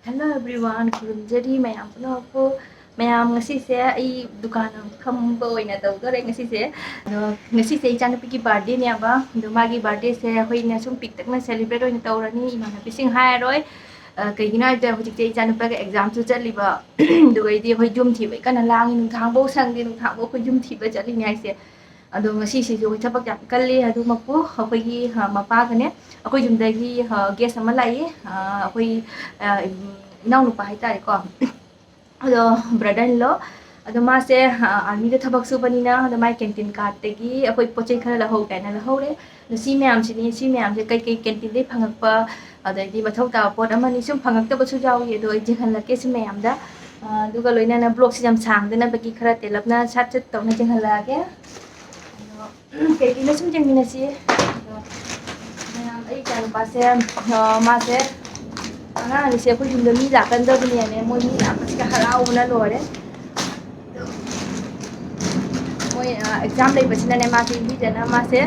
Hello everyone, khurumjari mayam punapu mayam ngasi se ai dukan khamba oina tawdore ngasi se ado ngasi se ichana piki birthday ne aba do magi birthday se hoi na sum pik takna celebrate oina tawrani imana pising hai roi kaigina da hojik te ichana pa exam su chaliba do gai di hoi jum thi bai kana lang nu thang bo sang di nu thang bo hoi jum thi ba chali ni ai se ado ngasi se jo thabak yam kalli adu mapu hoi gi mapa kane akoi jum da gi guest ama lai akoi इनाउ नुपा हाइतारे को अदो brother in law अदो मा से army the थबक सुबनिना अदो my canteen card तेगी अखोय पोचै खरा लहौ गायना लहौरे नसी ma'am सिनी सी मैम से कई कई कैंटीन दे फंगकपा अदगी मथौ ता पोट अमनि सुम फंगकतबा सु जावी अदो जेहन लके सि मैम दा दुगा लोइना ब्लॉग से जम सांगदना बकी खरा तेलपना सात सात तौना जेहन लागे अदो कैंटीन सुम जेंगिनासी अदो मैम आई जान पासे मा से अना से कोई जुम मी लाकंदबनी ने मोय मी लाकसिका हराउना लोरे मोय एग्जाम ले बसिना ने मा से भी जना मा से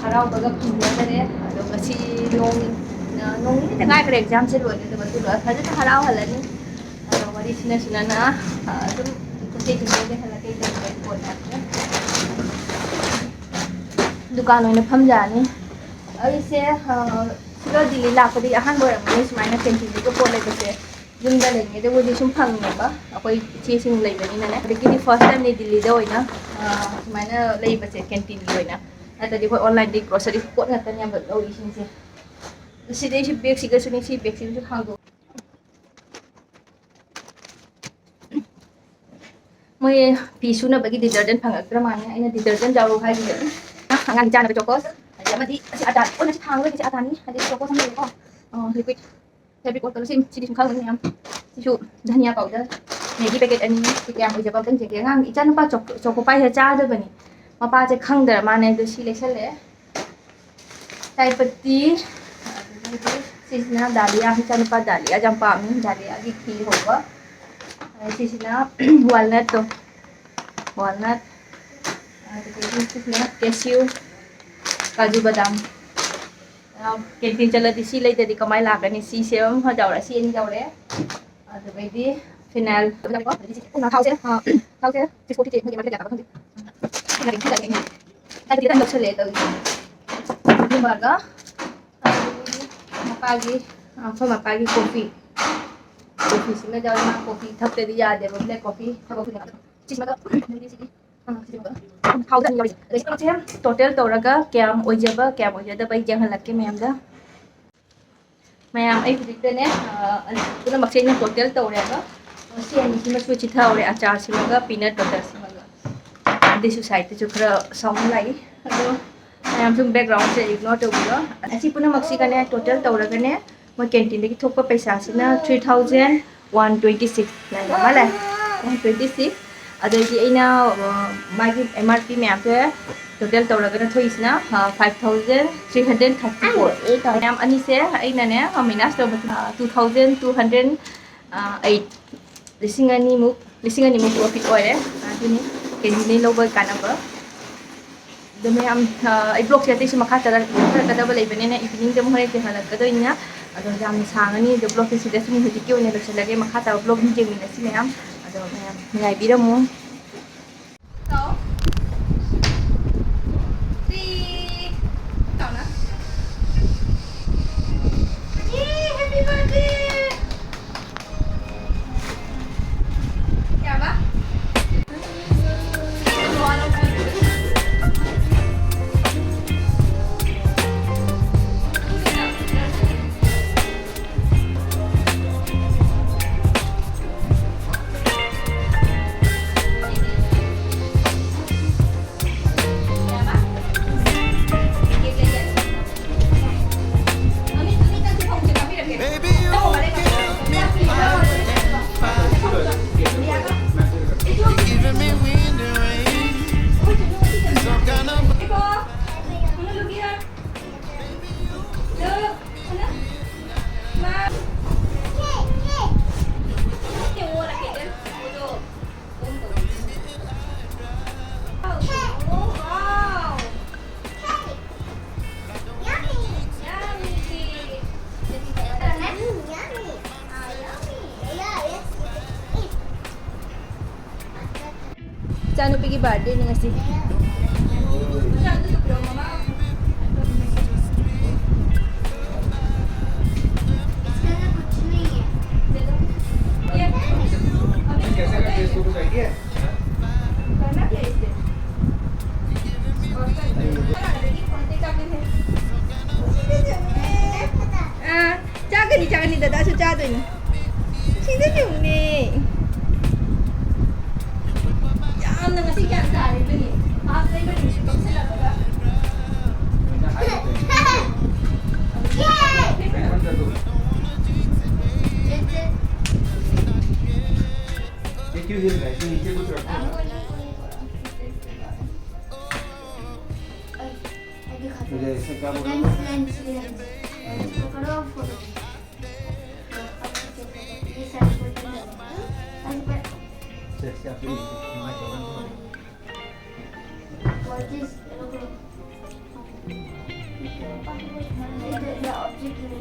हराउ बगा फिंदे करे अदो गसी नोंग नोंग नि तंगाय करे एग्जाम से लोरे तो बतु लो थाजे हराउ हलनी अदो वरी सिना सिना ना तुम कुते जुम दे हला के दे पोना दुकान ओइना फम जानी अई से सिलो दिल्ली लापदी अहन बोरमनी सुमाइना कैंटीन को पोले बसे जुमदा लेंगे तो वो सुम फंगनेबा अखोई इचे सिंग लेबनी ने अदगी फर्स्ट टाइम ने दिल्ली दा ओइना सुमाइना लेबसे कैंटीन की ओइना अतदी को ऑनलाइन दी ग्रोसरी पोट नतन याम लौरी सिंसे सिदे सि बेग सिगा सुनि सि बेग सिग हांगो मोय फी सुना बगी डिटर्जेंट फंगक्त्र माने आइना डिटर्जेंट जारो हाइ दिले अंगान जाना चोकोस अमदी असि आटा ओना सि थांगो सि आटानी हदि चोकोस हम लेको लिक्विड फेब्रिक ओकर सिम सिदि सुम खाल नियम सिसु धनिया पाउडर मैगी पैकेट अनि सि क्या हो जब तंग जेके गांग इचान पा चोको पाइ हे चाद बनी मपा जे खंगदर माने दो सि लेसले चायपत्ती सिसना दालिया इचान पा दालिया जंपा मी दालिया की खीर होगा सिसना वालनट तो वालनट सिसना कैश्यू काजू बादाम कैंटीन चलती सी लेते कमाई लागनी सी से जाऊरा सी एनी जाऊरे अदबैदी फिनाइल थाउसे थाउसे 640 के मार्केट जाता खंदे ताकि तन लक्ष्य ले तो बागा मपागी मपागी कॉफी कॉफी से जाऊरा ना कॉफी थपते दी याद है ब्लैक कॉफी थबक चीज मगा थाउजेंड यावरी रेस्टो से टोटल तौरगा कैम ओइजबा कैम ओइजदा बै जेंहलके मैमदा मैम आई दिक्तने पुना मक्सेने टोटल तौरेगा सी अनि सिमा सु चिथा ओरे अचार सिमागा पीनट बटर सिमागा दिसु साइड जो खरा साउंड लाई अदो मैम सुम बैकग्राउंड से इग्नोर तौबगा असि पुना मक्सिकने टोटल तौरगने म कैंटीन दगी थोकपा पैसा सिना 3126 लाइन माले 126 अदगी इना मागी एमआरपी मैम पे टोटल तौरगना थोइसना 5334 मैम अनि से इना ने माइनस तो 2208 लिसिंग अनि मुक प्रॉफिट ओरे आदुनी केजिनि लोबो कानाबो द मैम आई ब्लॉग से तिस मखा चला कदब लेबने ने इवनिंग दम होरे ते हलकदोइना अदो जाम सांगनी द ब्लॉग से देसनि हुजिके ओने लसलगे मखा ता ब्लॉग नि जेमिनसि मैम अदो मैम गाइबिरमु Ichanupi birthday ni ngasi. कैसे करते इसको कुछ आइडिया है? करना क्या इससे? चागनी दादा से चादोइनी. Sino yung ni? Yan na kasi kaya tayo ba ni? After ba ni pag sila ba? ये क्यों हिल रहा है? इसमें नीचे कुछ रखो ना। मुझे ऐसे क्या बोलना है? पकड़ो फोटो जैसे आप लोग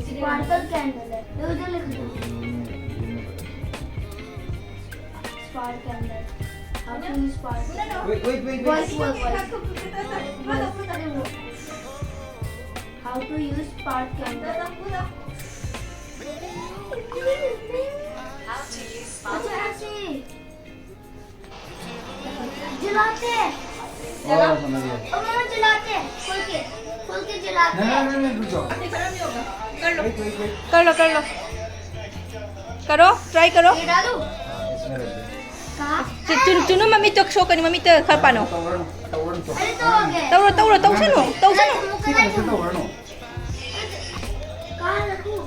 स्पार्कल कैंडल है ये उधर लिख दो spark candle how to use spark wait how to use spark candle अच्छा ऐसे जलाते हैं समझ गया। और मम्मा जलाते हैं खोल के जलाते हैं नहीं रुक जाओ। कर लो. करो, ट्राई करो. ये डालूं इसमें रख दे। कहाँ Tuno mami to show kani mami to karpano. तवरण तो। अरे तो हो गए Tauro sano. ठीक है तवरण। कहाँ रखूं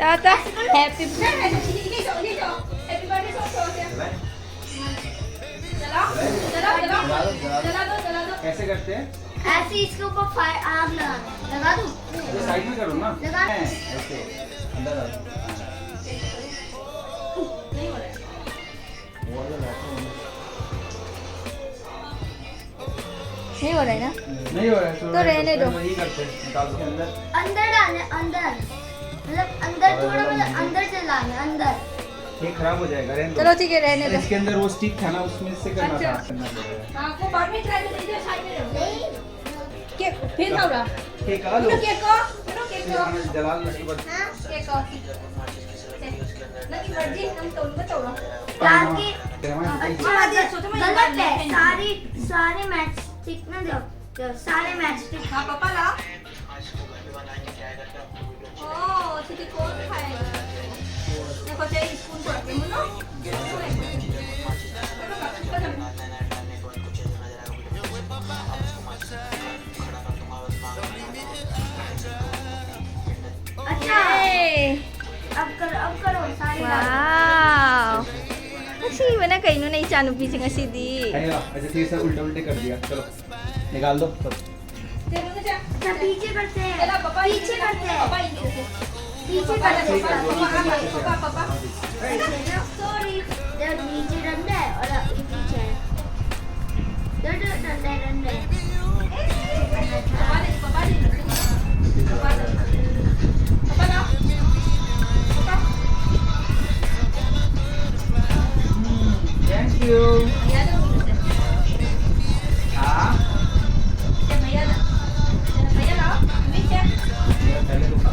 Tata, happy कैसे करते हैं? ऐसे इसके ऊपर फायर आग लगा दूं ये साइड में करो ना। लगा। ऐसे अंदर आओ। वो वाला बैठो। नहीं हो रहा है ना? नहीं हो रहा है तो रहने दो। वही करते हैं निकाल के अंदर। अंदर डालने अंदर मतलब अंदर थोड़ा मतलब अंदर चलाने अंदर ये खराब हो जाएगा रहने दो। चलो ठीक है रहने दो. इसके अंदर वो स्टिक था ना उसमें से करना अच्छा। था करना पड़ेगा। हाँ, वो बाद में ट्राई कर लीजिए साइड में रहो. नहीं केक फिर ना हो रहा. केक आ लो। केक को. जला लो इसके बाद। केक को. लगी मर्जी हम तो उनको तोड़ो. डाल के अच्छा गलत है सारे मैच स्टिक ना दो सारे मैच स्टिक हाँ पापा ला. ओह ठीक है कौन खाएगा? देखो चाहिए स्पून को रखे मुनो. अच्छा अब करो सारे Wow. Kasi mana kayo na ichano pising nga si di. आएगा अच्छा ठीक है सर उल्टा उल्टे कर दिया चलो निकाल दो सब। अच्छा पीछे करते हैं पीछे करते हैं पीछे करते हैं पापा. सॉरी इधर नीचे डंडा है और ये पीछे है इधर डंडा है थैंक यू। हाँ पहले तो खा।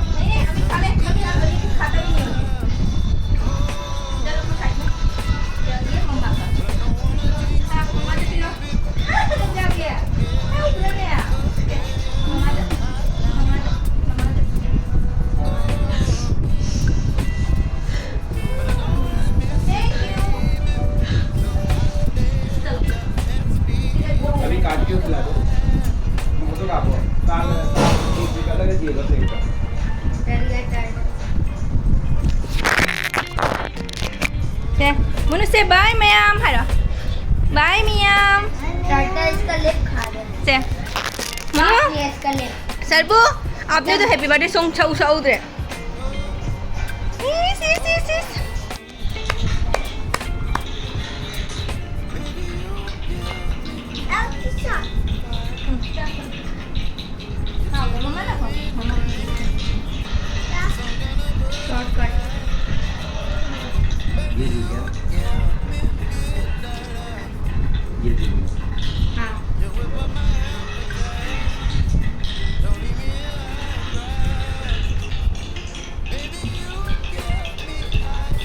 अभी काट के खिला दो तो काटो काल एक अलग है जीएगा प्लेट का। Okay. Muna say bye, ma'am. Hello. Bye, ma'am. Tata इसका लिप खा दे Say. Manu, ये इसका लिप Sarbu, आपने तो हैप्पी बर्थडे सॉन्ग छाऊ छाऊ दे. Yes. शॉर्टकट ये लीजिए।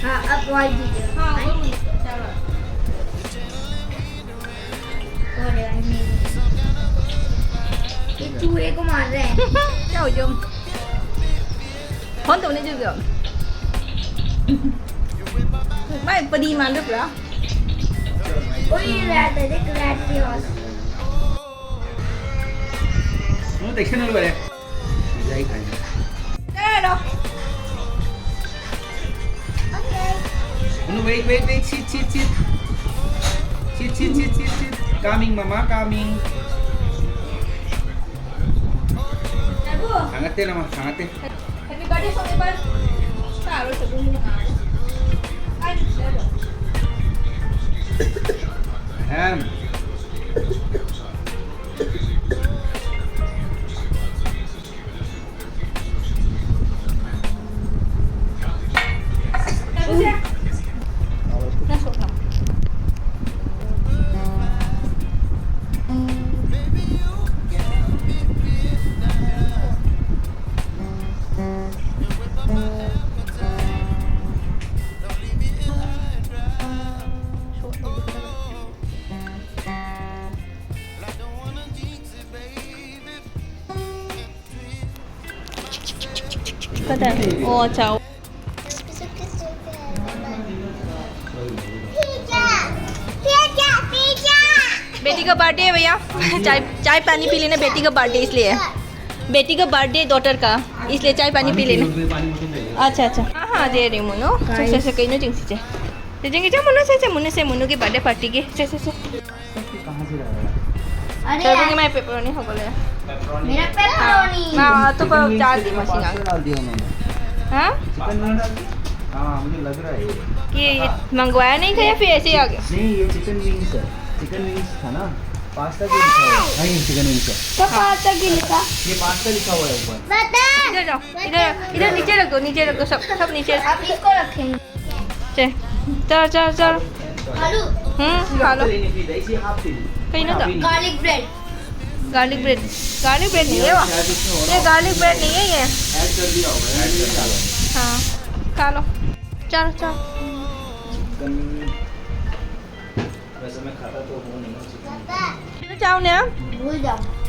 हाँ अब वाइट दीजिए हाँ आई? चलो और यार ये चूहे को मार रहे हैं क्या हो जो फोन तो नहीं जो मैं पड़ी मान được rồi ôi rat है देख rat की आवाज nó tịch nó vậy dây thành đây đâu nó wait sit coming mama coming sangat nama sangat happy birthday xong rồi sao rồi sẽ buông nào ai được rồi em nó sụt lòng có thể ô cháu बेटी का birthday है भैया चाय चाय पानी P लेना बेटी का बर्थडे इसलिए बेटी का बर्थडे डॉटर का इसलिए चाय पानी पी लेना अच्छा अच्छा हाँ हाँ दे रही मुनो से कहीं नहीं से देंगे जा मुनो की बर्थडे पार्टी के से कहाँ से रहा अरे चल यार, मैं पेपरोनी हो गया मेरा पेपरोनी हाँ तो पर डाल दी मशीन पास्ता डाल दिया उन्होंने हाँ चिकन नहीं डाल दिया हाँ मुझे लग रहा है कि मंगवाया नहीं था या फिर ऐसे ही आ गया नहीं ये चिकन विंग्स है चिकन विंग्स था ना पास्ता क्यों लिखा हुआ है नहीं चिकन विंग्स है तो पास्ता की लिखा ये पास्ता लिखा हुआ है ऊपर बता इधर जाओ इधर नीचे रख दो सब नीचे आप इसको रखेंगे चल आलू खा लो इसी हाफ थी कहीं ना तो गार्लिक ब्रेड गार्लिक ब्रेड नहीं है वो ये गार्लिक ब्रेड नहीं है ये ऐड कर दिया होगा ऐड कर डालो हाँ खा लो चल चिकन वैसे मैं खाता तो हूँ नहीं चिकन बता चाहो ना भूल जाओ